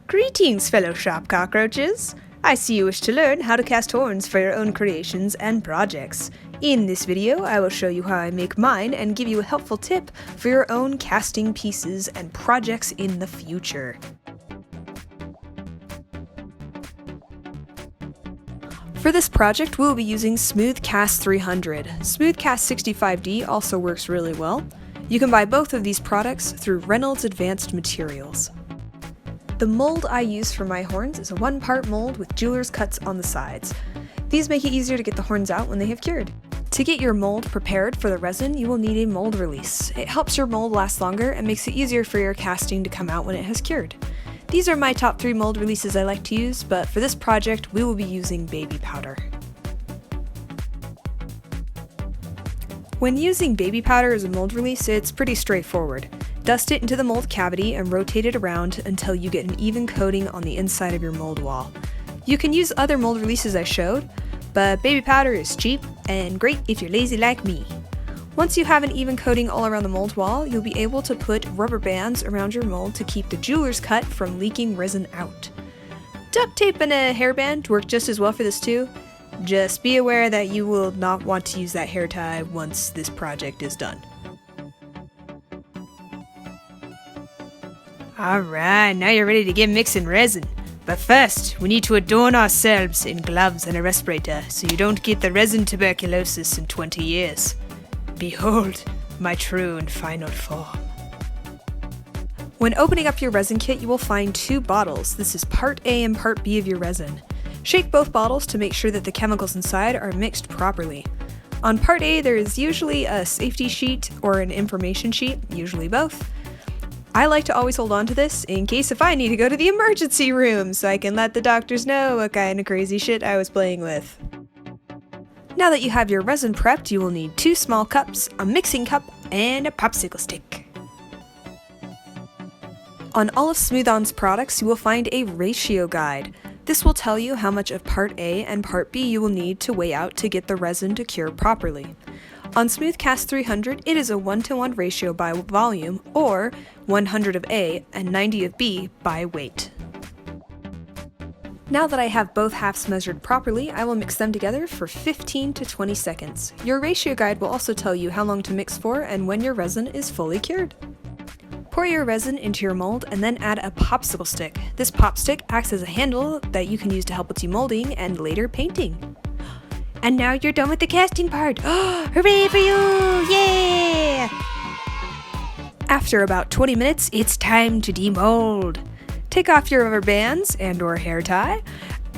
Greetings, fellow shop cockroaches! I see you wish to learn how to cast horns for your own creations and projects. In this video, I will show you how I make mine and give you a helpful tip for your own casting pieces and projects in the future. For this project, we'll be using Smoothcast 300. Smoothcast 65D also works really well. You can buy both of these products through Reynolds Advanced Materials. The mold I use for my horns is a 1-part mold with jeweler's cuts on the sides. These make it easier to get the horns out when they have cured. To get your mold prepared for the resin, you will need a mold release. It helps your mold last longer and makes it easier for your casting to come out when it has cured. These are my top 3 mold releases I like to use, but for this project we will be using baby powder. When using baby powder as a mold release, it's pretty straightforward. Dust it into the mold cavity and rotate it around until you get an even coating on the inside of your mold wall. You can use other mold releases I showed, but baby powder is cheap and great if you're lazy like me. Once you have an even coating all around the mold wall, you'll be able to put rubber bands around your mold to keep the jeweler's cut from leaking resin out. Duct tape and a hairband work just as well for this too. Just be aware that you will not want to use that hair tie once this project is done. Alright, now you're ready to get mixing resin. But first, we need to adorn ourselves in gloves and a respirator so you don't get the resin tuberculosis in 20 years. Behold, my true and final form. When opening up your resin kit, you will find 2 bottles. This is part A and part B of your resin. Shake both bottles to make sure that the chemicals inside are mixed properly. On part A, there is usually a safety sheet or an information sheet, usually both. I like to always hold on to this in case if I need to go to the emergency room so I can let the doctors know what kind of crazy shit I was playing with. Now that you have your resin prepped, you will need 2 small cups, a mixing cup, and a popsicle stick. On all of Smooth-On's products, you will find a ratio guide. This will tell you how much of part A and part B you will need to weigh out to get the resin to cure properly. On Smoothcast 300, it is a 1-to-1 ratio by volume, or 100 of A and 90 of B by weight. Now that I have both halves measured properly, I will mix them together for 15 to 20 seconds. Your ratio guide will also tell you how long to mix for and when your resin is fully cured. Pour your resin into your mold and then add a popsicle stick. This pop stick acts as a handle that you can use to help with demolding and later painting. And now you're done with the casting part! Oh, hooray for you! Yeah! After about 20 minutes, it's time to demold. Take off your rubber bands and/or hair tie,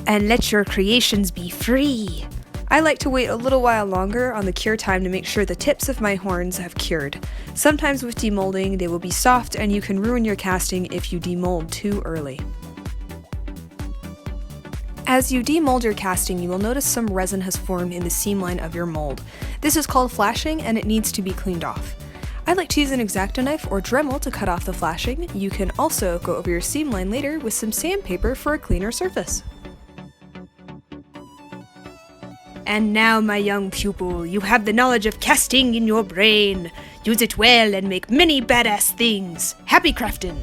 and let your creations be free. I like to wait a little while longer on the cure time to make sure the tips of my horns have cured. Sometimes with demolding, they will be soft and you can ruin your casting if you demold too early. As you demold your casting, you will notice some resin has formed in the seam line of your mold. This is called flashing and it needs to be cleaned off. I like to use an X-Acto knife or Dremel to cut off the flashing. You can also go over your seam line later with some sandpaper for a cleaner surface. And now, my young pupil, you have the knowledge of casting in your brain. Use it well and make many badass things. Happy crafting!